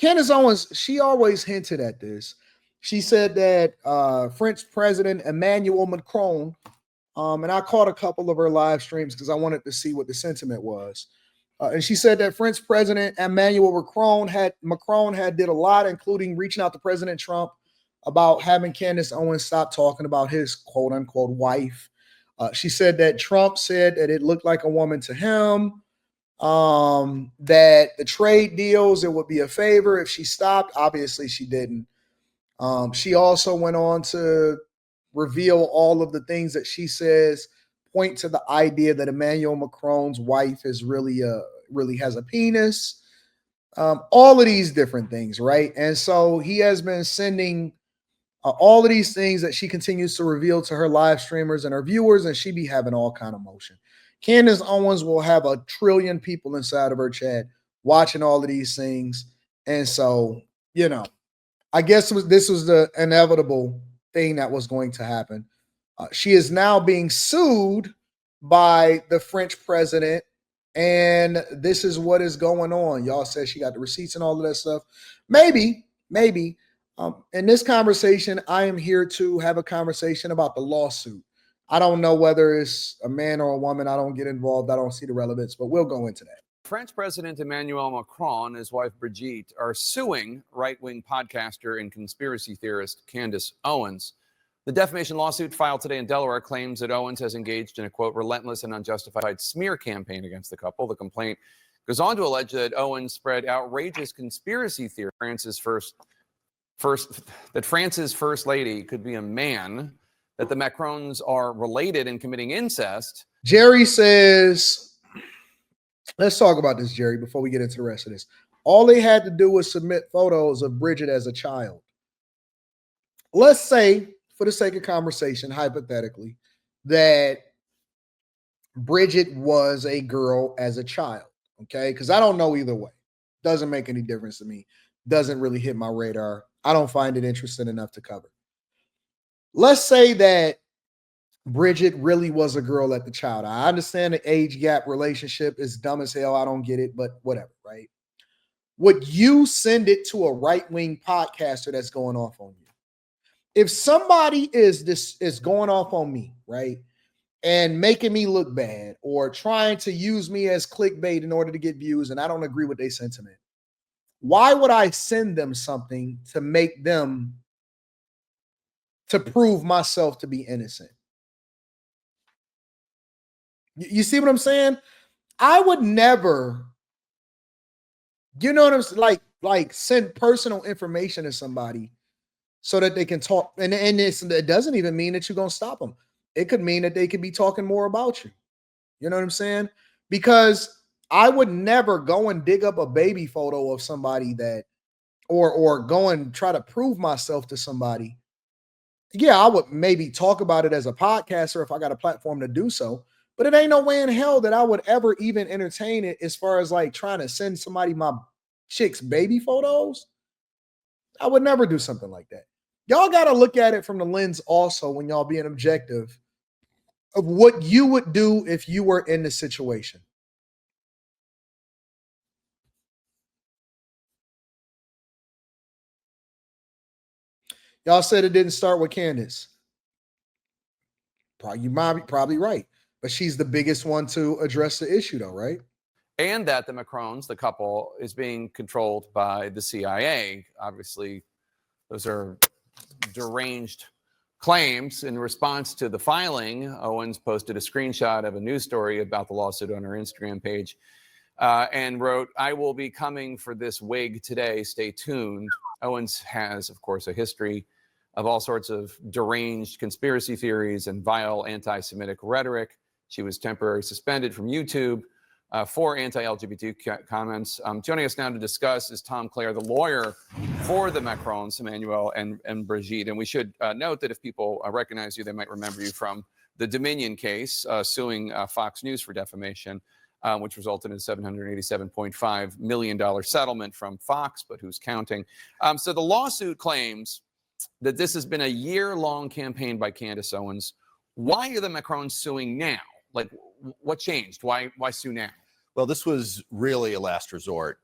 Candace Owens, she always hinted at this. She said that French President Emmanuel Macron, and I caught a couple of her live streams because I wanted to see what the sentiment was. And she said that French President Emmanuel Macron had did a lot, including reaching out to President Trump about having Candace Owens stop talking about his quote unquote wife. She said that Trump said that it looked like a woman to him. That the trade deals, it would be a favor if she stopped. Obviously, she didn't. She also went on to reveal all of the things that she says point to the idea that Emmanuel Macron's wife is really has a penis. All of these different things, right? And so he has been sending all of these things that she continues to reveal to her live streamers and her viewers, and she be having all kind of motion. Candace Owens will have 1 trillion people inside of her chat watching all of these things. And so, I guess this was the inevitable thing that was going to happen. She is now being sued by the French president, and this is what is going on. Y'all said she got the receipts and all of that stuff. Maybe. In this conversation, I am here to have a conversation about the lawsuit. I don't know whether it's a man or a woman. I don't get involved. I don't see the relevance, but we'll go into that. French President Emmanuel Macron and his wife Brigitte are suing right-wing podcaster and conspiracy theorist Candace Owens. The defamation lawsuit filed today in Delaware claims that Owens has engaged in a, quote, relentless and unjustified smear campaign against the couple. The complaint goes on to allege that Owens spread outrageous conspiracy theory that France's first lady could be a man, that the Macrons are related in committing incest. Jerry says, let's talk about this, Jerry, before we get into the rest of this. All they had to do was submit photos of Bridget as a child. Let's say, for the sake of conversation, hypothetically, that Bridget was a girl as a child, okay? Because I don't know either way. Doesn't make any difference to me. Doesn't really hit my radar. I don't find it interesting enough to cover. Let's say that Bridget really was a girl at the child. I understand the age gap relationship is dumb as hell. I don't get it, but whatever, right? Would you send it to a right-wing podcaster that's going off on you? If somebody is going off on me, right, and making me look bad or trying to use me as clickbait in order to get views, and I don't agree with their sentiment, why would I send them something to make them, to prove myself to be innocent? You see what I'm saying? I would never, you know what I'm saying? Like send personal information to somebody so that they can talk. And it doesn't even mean that you're going to stop them. It could mean that they could be talking more about you. You know what I'm saying? Because I would never go and dig up a baby photo of somebody that, or go and try to prove myself to somebody. Yeah, I would maybe talk about it as a podcaster if I got a platform to do so, but it ain't no way in hell that I would ever even entertain it as far as like trying to send somebody my chick's baby photos. I would never do something like that. Y'all got to look at it from the lens also when y'all being objective of what you would do if you were in the situation. Y'all said it didn't start with Candace. You might be probably right, but she's the biggest one to address the issue though, right? And that the Macrons, the couple, is being controlled by the CIA. Obviously, those are deranged claims. In response to the filing, Owens posted a screenshot of a news story about the lawsuit on her Instagram page and wrote, "I will be coming for this wig today. Stay tuned." Owens has, of course, a history of all sorts of deranged conspiracy theories and vile anti-Semitic rhetoric. She was temporarily suspended from YouTube for anti-LGBT comments. Joining us now to discuss is Tom Clare, the lawyer for the Macrons, Emmanuel and Brigitte. And we should note that if people recognize you, they might remember you from the Dominion case suing Fox News for defamation, which resulted in a $787.5 million settlement from Fox, but who's counting? So the lawsuit claims that this has been a year-long campaign by Candace Owens. Why are the Macrons suing now? Like, what changed? Why sue now? Well, this was really a last resort.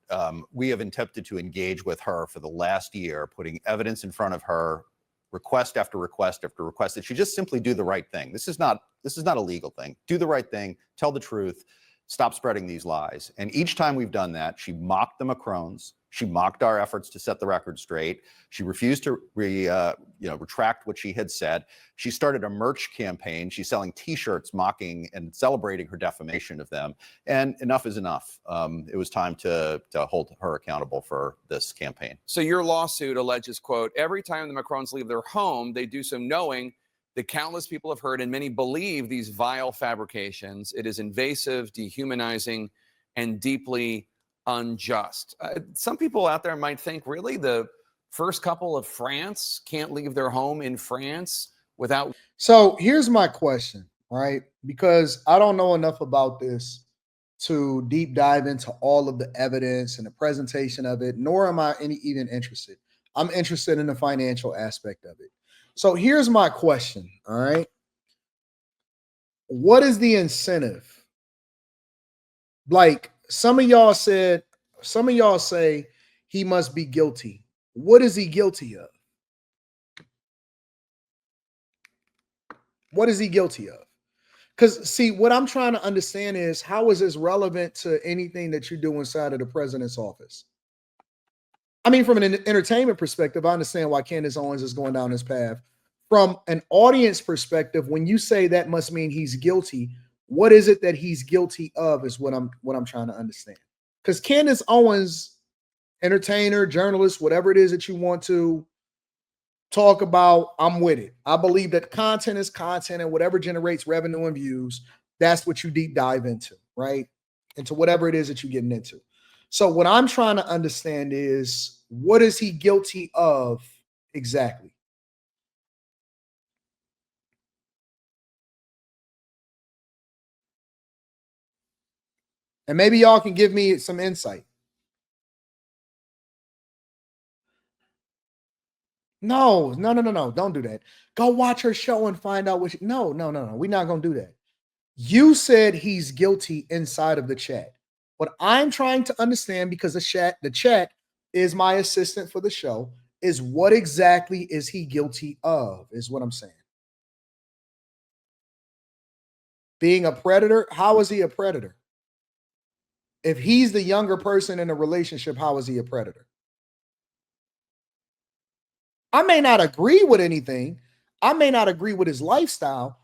We have attempted to engage with her for the last year, putting evidence in front of her, request after request after request, that she just simply do the right thing. This is not a legal thing. Do the right thing, tell the truth, stop spreading these lies. And each time we've done that, she mocked the Macrons. She mocked our efforts to set the record straight. She refused to retract what she had said. She started a merch campaign. She's selling T-shirts mocking and celebrating her defamation of them. And enough is enough. It was time to hold her accountable for this campaign. So your lawsuit alleges, quote, every time the Macrons leave their home, they do so knowing that countless people have heard and many believe these vile fabrications. It is invasive, dehumanizing, and deeply unjust. Some people out there might think, really, the first couple of France can't leave their home in France without. So here's my question, right? Because I don't know enough about this to deep dive into all of the evidence and the presentation of it, nor am I even interested. I'm interested in the financial aspect of it. So here's my question, all right? What is the incentive? Like some of y'all say he must be guilty. What is he guilty of? What is he guilty of? Because see, what I'm trying to understand is how is this relevant to anything that you do inside of the president's office? I mean, from an entertainment perspective, I understand why Candace Owens is going down this path. From an audience perspective, when you say that must mean he's guilty, what is it that he's guilty of is what I'm trying to understand. Because Candace Owens, entertainer, journalist, whatever it is that you want to talk about, I'm with it. I believe that content is content, and whatever generates revenue and views, that's what you deep dive into, right? Into whatever it is that you're getting into. So what I'm trying to understand is, what is he guilty of exactly? And maybe y'all can give me some insight. No. Don't do that. Go watch her show and find out what. No. We're not going to do that. You said he's guilty inside of the chat. What I'm trying to understand, because the chat is my assistant for the show, is what exactly is he guilty of, is what I'm saying. Being a predator? How is he a predator? If he's the younger person in a relationship, how is he a predator? I may not agree with anything. I may not agree with his lifestyle,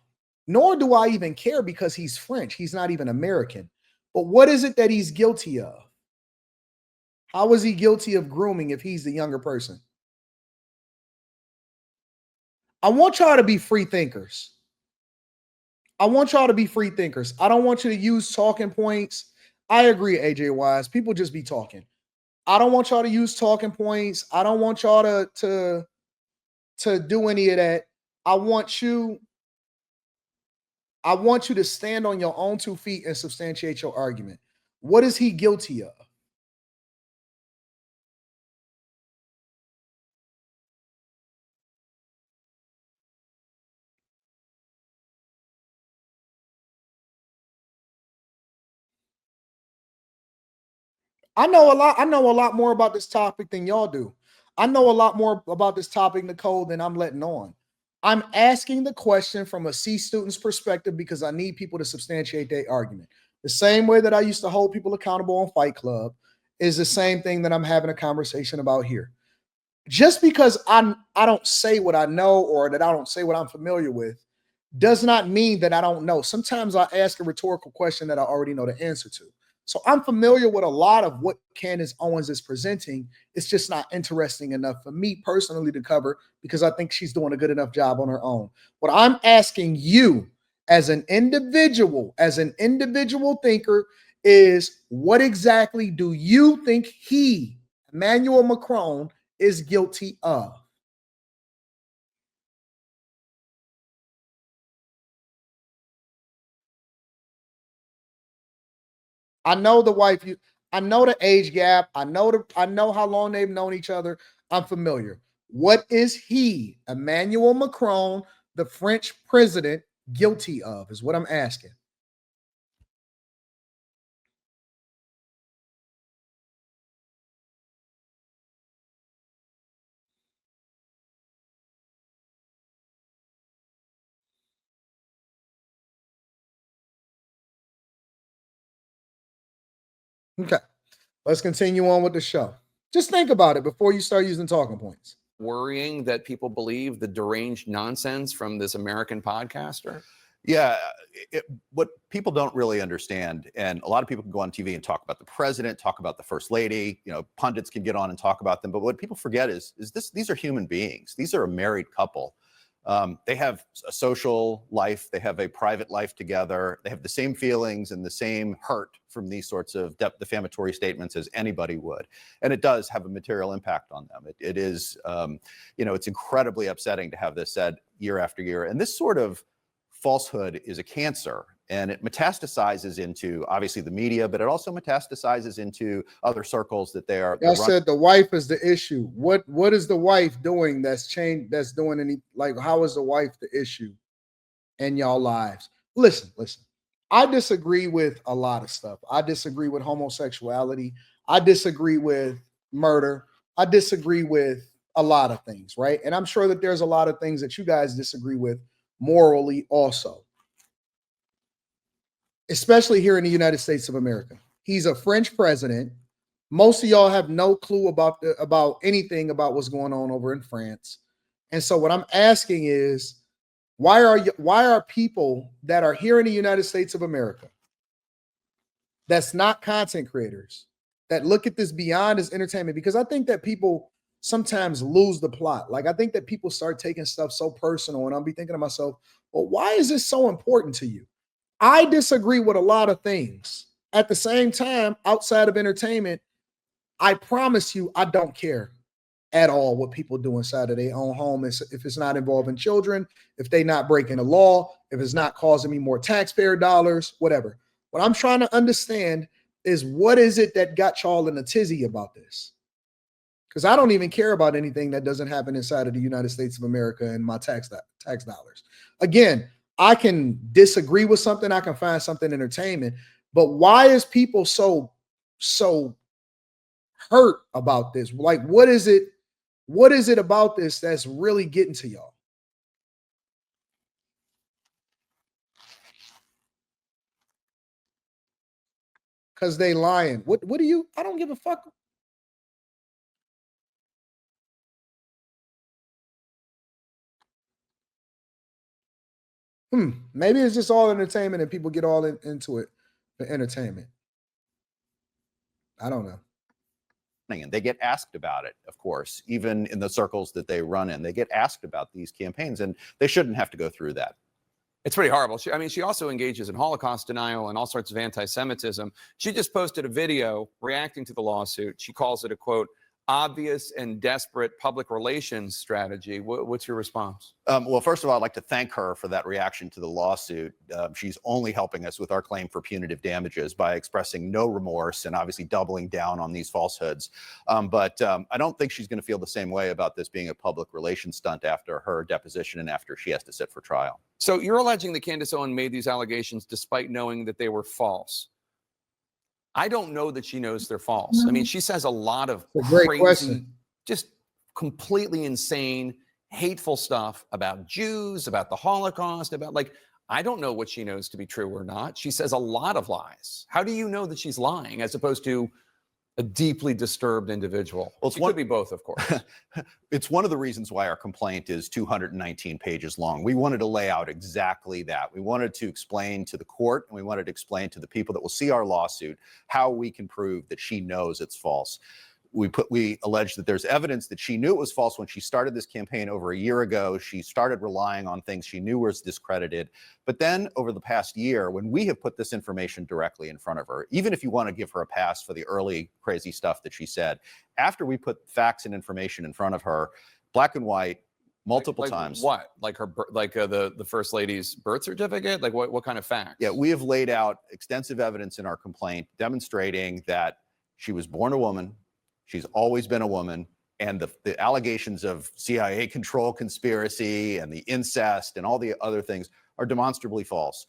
nor do I even care because he's French. He's not even American. But what is it that he's guilty of? How is he guilty of grooming if he's the younger person? I want y'all to be free thinkers. I don't want you to use talking points. I agree, AJ Wise. People just be talking. I don't want y'all to use talking points. I don't want y'all to do any of that. I want you to stand on your own 2 feet and substantiate your argument. What is he guilty of? I know a lot more about this topic than y'all do. I know a lot more about this topic, Nicole, than I'm letting on. I'm asking the question from a C student's perspective because I need people to substantiate their argument. The same way that I used to hold people accountable on Fight Club is the same thing that I'm having a conversation about here. Just because I don't say what I know or that I don't say what I'm familiar with does not mean that I don't know. Sometimes I ask a rhetorical question that I already know the answer to. So I'm familiar with a lot of what Candace Owens is presenting. It's just not interesting enough for me personally to cover because I think she's doing a good enough job on her own. What I'm asking you as an individual thinker is, what exactly do you think Emmanuel Macron, is guilty of? I know the wife. I know the age gap. I know how long they've known each other. I'm familiar. What is Emmanuel Macron, the French president, guilty of? Is what I'm asking. Okay. Let's continue on with the show. Just think about it before you start using talking points. Worrying that people believe the deranged nonsense from this American podcaster? Yeah, what people don't really understand, and a lot of people can go on TV and talk about the president, talk about the first lady, pundits can get on and talk about them, but what people forget is these are human beings. These are a married couple. They have a social life, they have a private life together, they have the same feelings and the same hurt from these sorts of defamatory statements as anybody would. And it does have a material impact on them. It is, it's incredibly upsetting to have this said year after year. And this sort of falsehood is a cancer, and it metastasizes into obviously the media, but it also metastasizes into other circles that they are. I said the wife is the issue. What is the wife doing that's changed, that's doing any, like, how is the wife the issue in y'all lives? Listen. I disagree with a lot of stuff. I disagree with homosexuality. I disagree with murder. I disagree with a lot of things, right? And I'm sure that there's a lot of things that you guys disagree with morally also, especially here in the United States of America. He's a French president. Most of y'all have no clue about anything about what's going on over in France. And so what I'm asking is, why are people that are here in the United States of America, that's not content creators, that look at this beyond as entertainment? Because I think that people sometimes lose the plot. Like, I think that people start taking stuff so personal, and I'll be thinking to myself, well, why is this so important to you? I disagree with a lot of things. At the same time, outside of entertainment, I promise you, I don't care at all what people do inside of their own home. If it's not involving children, if they're not breaking the law, if it's not causing me more taxpayer dollars, whatever. What I'm trying to understand is, what is it that got y'all in a tizzy about this? Because I don't even care about anything that doesn't happen inside of the United States of America and my tax dollars. Again, I can disagree with something, I can find something entertainment, but why is people so hurt about this? Like, what is it about this that's really getting to y'all? Because they lying. What do you? I don't give a fuck. Maybe it's just all entertainment and people get all into it for entertainment. I don't know. And they get asked about it, of course, even in the circles that they run in. They get asked about these campaigns, and they shouldn't have to go through that. It's pretty horrible. She also engages in Holocaust denial and all sorts of anti-Semitism. She just posted a video reacting to the lawsuit. She calls it a, quote, obvious and desperate public relations strategy. What's your response? Well, first of all, I'd like to thank her for that reaction to the lawsuit. She's only helping us with our claim for punitive damages by expressing no remorse and obviously doubling down on these falsehoods. But I don't think she's going to feel the same way about this being a public relations stunt after her deposition and after she has to sit for trial. So you're alleging that Candace Owens made these allegations despite knowing that they were false. I don't know that she knows they're false. I mean, she says a lot of crazy, just completely insane, hateful stuff about Jews, about the Holocaust, about, like, I don't know what she knows to be true or not. She says a lot of lies. How do you know that she's lying as opposed to a deeply disturbed individual? Well, it could be both, of course. It's one of the reasons why our complaint is 219 pages long. We wanted to lay out exactly that. We wanted to explain to the court, and we wanted to explain to the people that will see our lawsuit how we can prove that she knows it's false. We allege that there's evidence that she knew it was false when she started this campaign over a year ago. She started relying on things she knew was discredited. But then over the past year, when we have put this information directly in front of her, even if you want to give her a pass for the early crazy stuff that she said, after we put facts and information in front of her, black and white, multiple times. What? Like her, the first lady's birth certificate? Like what kind of facts? Yeah, we have laid out extensive evidence in our complaint demonstrating that she was born a woman. She's always been a woman, and the allegations of CIA control conspiracy and the incest and all the other things are demonstrably false.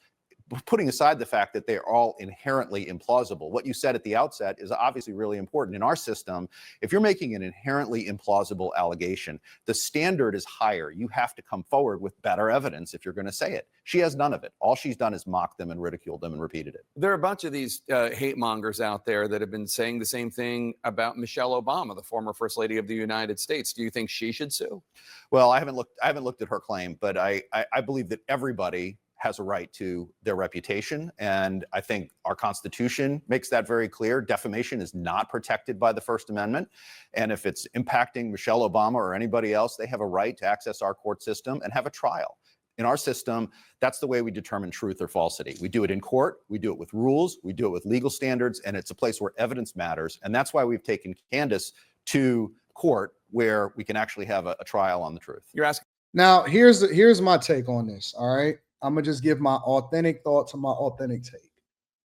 putting aside the fact that they're all inherently implausible, what you said at the outset is obviously really important. In our system, if you're making an inherently implausible allegation, the standard is higher. You have to come forward with better evidence if you're going to say it. She has none of it. All she's done is mocked them and ridiculed them and repeated it. There are a bunch of these hate mongers out there that have been saying the same thing about Michelle Obama, the former First Lady of the United States. Do you think she should sue? Well, I haven't looked at her claim, but I believe that everybody has a right to their reputation. And I think our Constitution makes that very clear. Defamation is not protected by the First Amendment. And if it's impacting Michelle Obama or anybody else, they have a right to access our court system and have a trial. In our system, that's the way we determine truth or falsity. We do it in court, we do it with rules, we do it with legal standards, and it's a place where evidence matters. And that's why we've taken Candace to court where we can actually have a trial on the truth. You're asking. Now, here's my take on this, all right? I'm going to just give my authentic thoughts and my authentic take.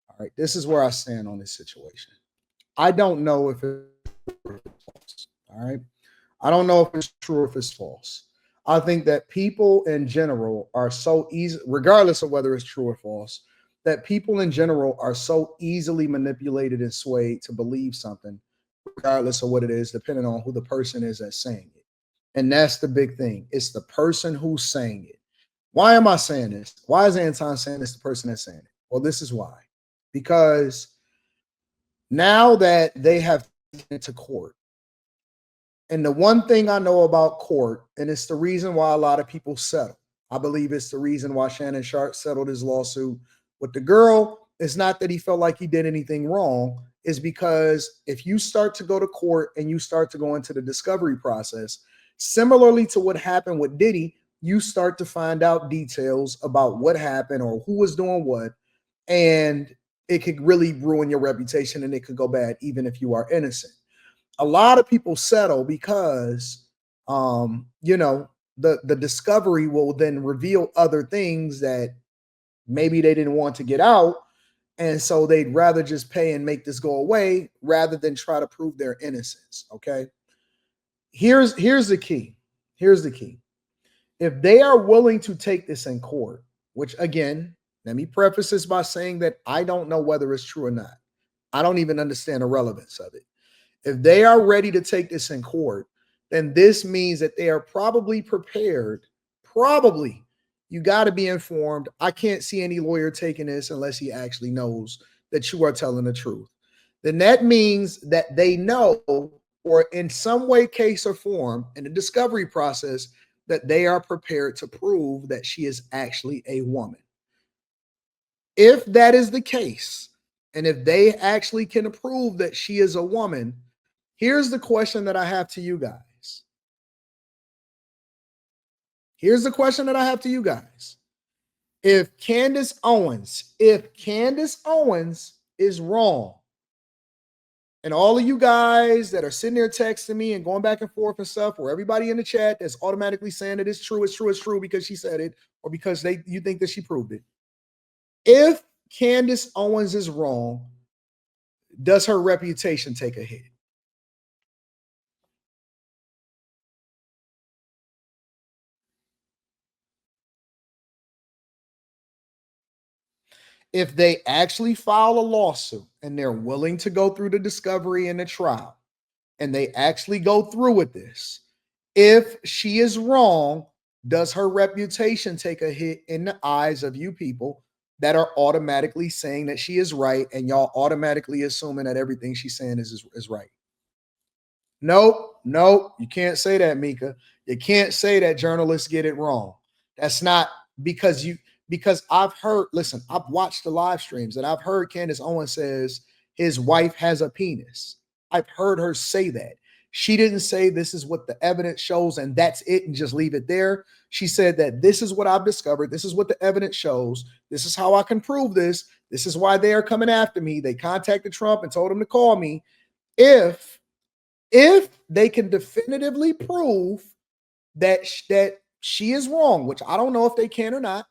All right, this is where I stand on this situation. I don't know if it's false, all right? I don't know if it's true or if it's false. I think that people in general are so easy, regardless of whether it's true or false, that people in general are so easily manipulated and swayed to believe something, regardless of what it is, depending on who the person is that's saying it. And that's the big thing. It's the person who's saying it. Why am I saying this? Why is Anton saying it's the person that's saying it? Well, this is why. Because now that they have taken it to court, and the one thing I know about court, and it's the reason why a lot of people settle. I believe it's the reason why Shannon Sharp settled his lawsuit with the girl. It's not that he felt like he did anything wrong. It's because if you start to go to court and you start to go into the discovery process, similarly to what happened with Diddy, you start to find out details about what happened or who was doing what, and it could really ruin your reputation and it could go bad even if you are innocent. A lot of people settle because, the discovery will then reveal other things that maybe they didn't want to get out. And so they'd rather just pay and make this go away rather than try to prove their innocence. Okay. Here's the key. Here's the key. If they are willing to take this in court, which again, let me preface this by saying that I don't know whether it's true or not. I don't even understand the relevance of it. If they are ready to take this in court, then this means that they are probably prepared. Probably. You got to be informed. I can't see any lawyer taking this unless he actually knows that you are telling the truth. Then that means that they know, or in some way, case or form, in the discovery process, that they are prepared to prove that she is actually a woman. If that is the case, and if they actually can prove that she is a woman, here's the question that I have to you guys. Here's the question that I have to you guys. If Candace Owens is wrong, and all of you guys that are sitting there texting me and going back and forth and stuff, or everybody in the chat that's automatically saying that it's true because she said it, or because you think that she proved it. If Candace Owens is wrong, does her reputation take a hit? If they actually file a lawsuit and they're willing to go through the discovery and the trial, and they actually go through with this, if she is wrong, does her reputation take a hit in the eyes of you people that are automatically saying that she is right, and y'all automatically assuming that everything she's saying is right? Nope, you can't say that, Mika. You can't say that journalists get it wrong. That's not because I've heard, listen, I've watched the live streams and I've heard Candace Owens says his wife has a penis. I've heard her say that. She didn't say this is what the evidence shows and that's it and just leave it there. She said that this is what I've discovered. This is what the evidence shows. This is how I can prove this. This is why they are coming after me. They contacted Trump and told him to call me. If they can definitively prove that she is wrong, which I don't know if they can or not,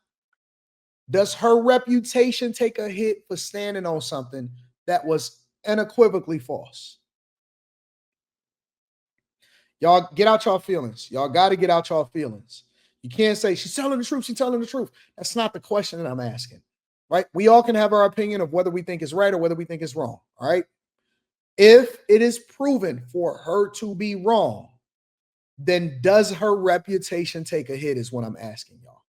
does her reputation take a hit for standing on something that was unequivocally false? Y'all get out y'all feelings. Y'all got to get out y'all feelings. You can't say she's telling the truth. She's telling the truth. That's not the question that I'm asking. right? We all can have our opinion of whether we think is right or whether we think is wrong, all right? If it is proven for her to be wrong, then does her reputation take a hit is what I'm asking y'all.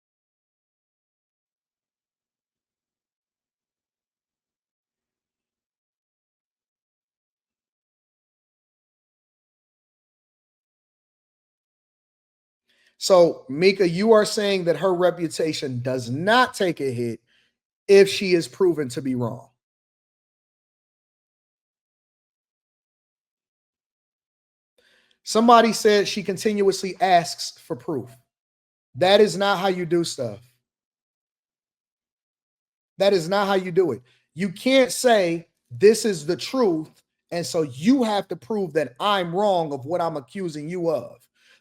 So, Mika, you are saying that her reputation does not take a hit if she is proven to be wrong. Somebody said she continuously asks for proof. That is not how you do stuff. That is not how you do it. You can't say this is the truth, and so you have to prove that I'm wrong of what I'm accusing you of.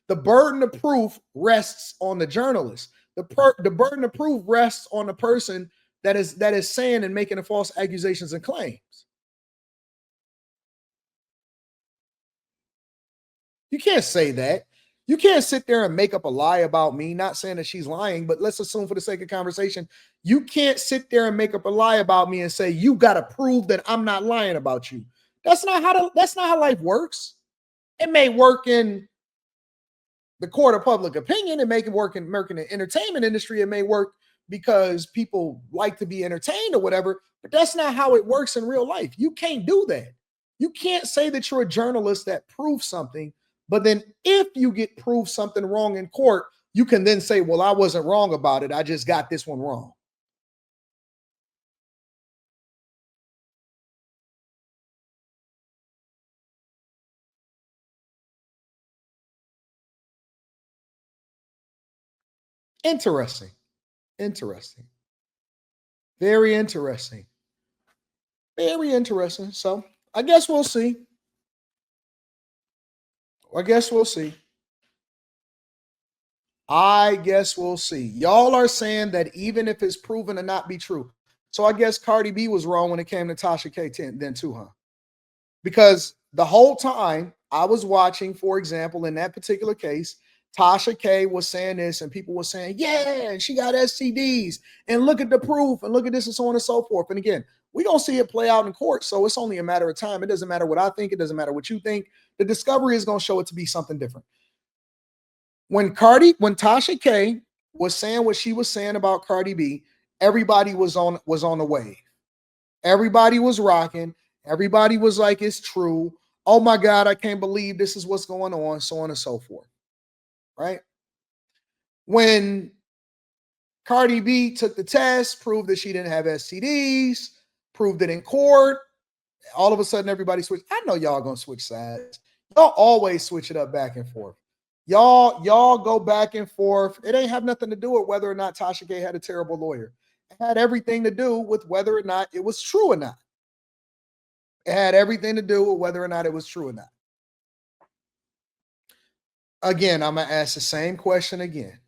The burden of proof rests on the journalist. The burden of proof rests on the person that is saying and making the false accusations and claims. You can't say that. You can't sit there and make up a lie about me, not saying that she's lying, but let's assume for the sake of conversation, you can't sit there and make up a lie about me and say, you got to prove that I'm not lying about you. That's not how life works. It may work in the court of public opinion. It may work in the entertainment industry. It may work because people like to be entertained or whatever, but that's not how it works in real life. You can't do that. You can't say that you're a journalist that proves something, but then if you get proved something wrong in court, you can then say, well, I wasn't wrong about it. I just got this one wrong. Interesting. Interesting. Very interesting. Very interesting. So I guess we'll see. I guess we'll see. I guess we'll see. Y'all are saying that even if it's proven to not be true. So I guess Cardi B was wrong when it came to Tasha K then too, huh? Because the whole time I was watching, for example, in that particular case, Tasha K was saying this and people were saying, yeah, and she got STDs and look at the proof and look at this and so on and so forth. And again, we're going to see it play out in court. So it's only a matter of time. It doesn't matter what I think. It doesn't matter what you think. The discovery is going to show it to be something different. When Tasha K was saying what she was saying about Cardi B, everybody was on the wave. Everybody was rocking. Everybody was like, it's true. Oh my God, I can't believe this is what's going on, so on and so forth. Right? When Cardi B took the test, proved that she didn't have STDs, proved it in court, all of a sudden everybody switched. I know y'all gonna switch sides. Y'all always switch it up back and forth. Y'all go back and forth. It ain't have nothing to do with whether or not Tasha K had a terrible lawyer. It had everything to do with whether or not it was true or not. It had everything to do with whether or not it was true or not. Again, I'm going to ask the same question again.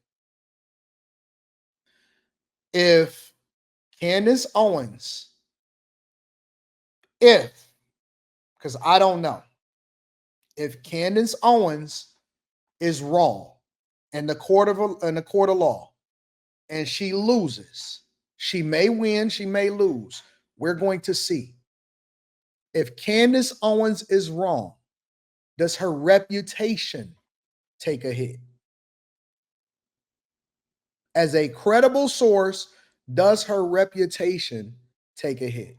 If Candace Owens, because I don't know, if Candace Owens is wrong in the court of law and she loses, she may win, she may lose. We're going to see. If Candace Owens is wrong, does her reputation take a hit? As a credible source, does her reputation take a hit?